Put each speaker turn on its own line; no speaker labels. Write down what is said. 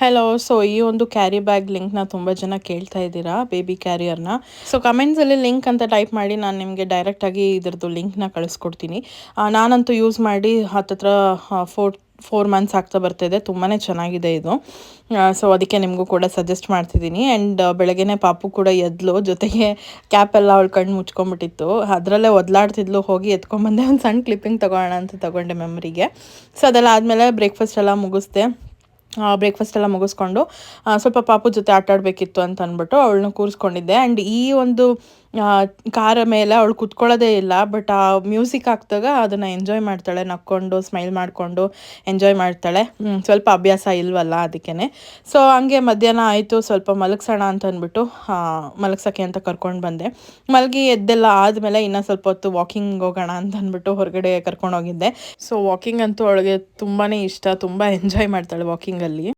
Hello. So ಈ ಒಂದು carry bag ಲಿಂಕ್ನ ತುಂಬ ಜನ ಕೇಳ್ತಾ ಇದ್ದೀರಾ, ಬೇಬಿ ಕ್ಯಾರಿಯರ್ನ. ಸೊ ಕಮೆಂಟ್ಸಲ್ಲಿ ಲಿಂಕ್ ಅಂತ ಟೈಪ್ ಮಾಡಿ, ನಾನು ನಿಮಗೆ ಡೈರೆಕ್ಟಾಗಿ ಇದ್ರದ್ದು ಲಿಂಕ್ನ ಕಳಿಸ್ಕೊಡ್ತೀನಿ. ನಾನಂತೂ ಯೂಸ್ ಮಾಡಿ ಹತ್ತತ್ರ 4 ಮಂತ್ಸ್ ಆಗ್ತಾ ಬರ್ತಾಯಿದೆ. ತುಂಬಾ ಚೆನ್ನಾಗಿದೆ ಇದು. ಸೊ ಅದಕ್ಕೆ ನಿಮಗೂ ಕೂಡ ಸಜೆಸ್ಟ್ ಮಾಡ್ತಿದ್ದೀನಿ. ಆ್ಯಂಡ್ ಬೆಳಗ್ಗೆನೇ ಪಾಪು ಕೂಡ ಎದ್ಲು, ಜೊತೆಗೆ ಕ್ಯಾಪೆಲ್ಲ ಅವಳು ಕಣ್ಣು ಮುಚ್ಕೊಂಡ್ಬಿಟ್ಟಿತ್ತು. ಅದರಲ್ಲೇ ಒದ್ಲಾಡ್ತಿದ್ಲು. ಹೋಗಿ ಎತ್ಕೊಂಡ್ಬಂದೆ, ಒಂದು ಸಣ್ಣ ಕ್ಲಿಪ್ಪಿಂಗ್ ತೊಗೊಳ್ಳೋಣ ಅಂತ ತೊಗೊಂಡೆ ಮೆಮರಿಗೆ. ಸೊ ಅದೆಲ್ಲ ಆದಮೇಲೆ ಬ್ರೇಕ್ಫಾಸ್ಟ್ ಎಲ್ಲ ಮುಗಿಸ್ದೆ. ಬ್ರೇಕ್ಫಾಸ್ಟ್ ಎಲ್ಲ ಮುಗಿಸ್ಕೊಂಡು ಸ್ವಲ್ಪ ಪಾಪು ಜೊತೆ ಆಟಾಡಬೇಕಿತ್ತು ಅಂತ ಅಂದ್ಬಿಟ್ಟು ಅವಳನ್ನ ಕೂರಿಸ್ಕೊಂಡಿದ್ದೆ. ಆ್ಯಂಡ್ ಈ ಒಂದು ಕಾರ ಮೇಲೆ ಅವಳು ಕೂತ್ಕೊಳ್ಳೋದೇ ಇಲ್ಲ, ಬಟ್ ಆ ಮ್ಯೂಸಿಕ್ ಹಾಕಿದಾಗ ಅದನ್ನು ಎಂಜಾಯ್ ಮಾಡ್ತಾಳೆ, ನಕ್ಕೊಂಡು ಸ್ಮೈಲ್ ಮಾಡಿಕೊಂಡು ಎಂಜಾಯ್ ಮಾಡ್ತಾಳೆ. ಸ್ವಲ್ಪ ಅಭ್ಯಾಸ ಇಲ್ವಲ್ಲ ಅದಕ್ಕೇ. ಸೊ ಹಂಗೆ ಮಧ್ಯಾಹ್ನ ಆಯಿತು, ಸ್ವಲ್ಪ ಮಲಗಿಸೋಣ ಅಂತ ಅಂದ್ಬಿಟ್ಟು ಮಲಗ್ಸೋಕ್ಕೆ ಅಂತ ಕರ್ಕೊಂಡು ಬಂದೆ. ಮಲಗಿ ಎದ್ದೆಲ್ಲ ಆದಮೇಲೆ ಇನ್ನೂ ಸ್ವಲ್ಪ ಹೊತ್ತು ವಾಕಿಂಗ್ ಹೋಗೋಣ ಅಂತ ಅಂದ್ಬಿಟ್ಟು ಹೊರಗಡೆ ಕರ್ಕೊಂಡೋಗಿದ್ದೆ. ಸೊ ವಾಕಿಂಗ್ ಅಂತೂ ಅವಳಿಗೆ ತುಂಬಾ ಇಷ್ಟ, ತುಂಬ ಎಂಜಾಯ್ ಮಾಡ್ತಾಳೆ ವಾಕಿಂಗಲ್ಲಿ.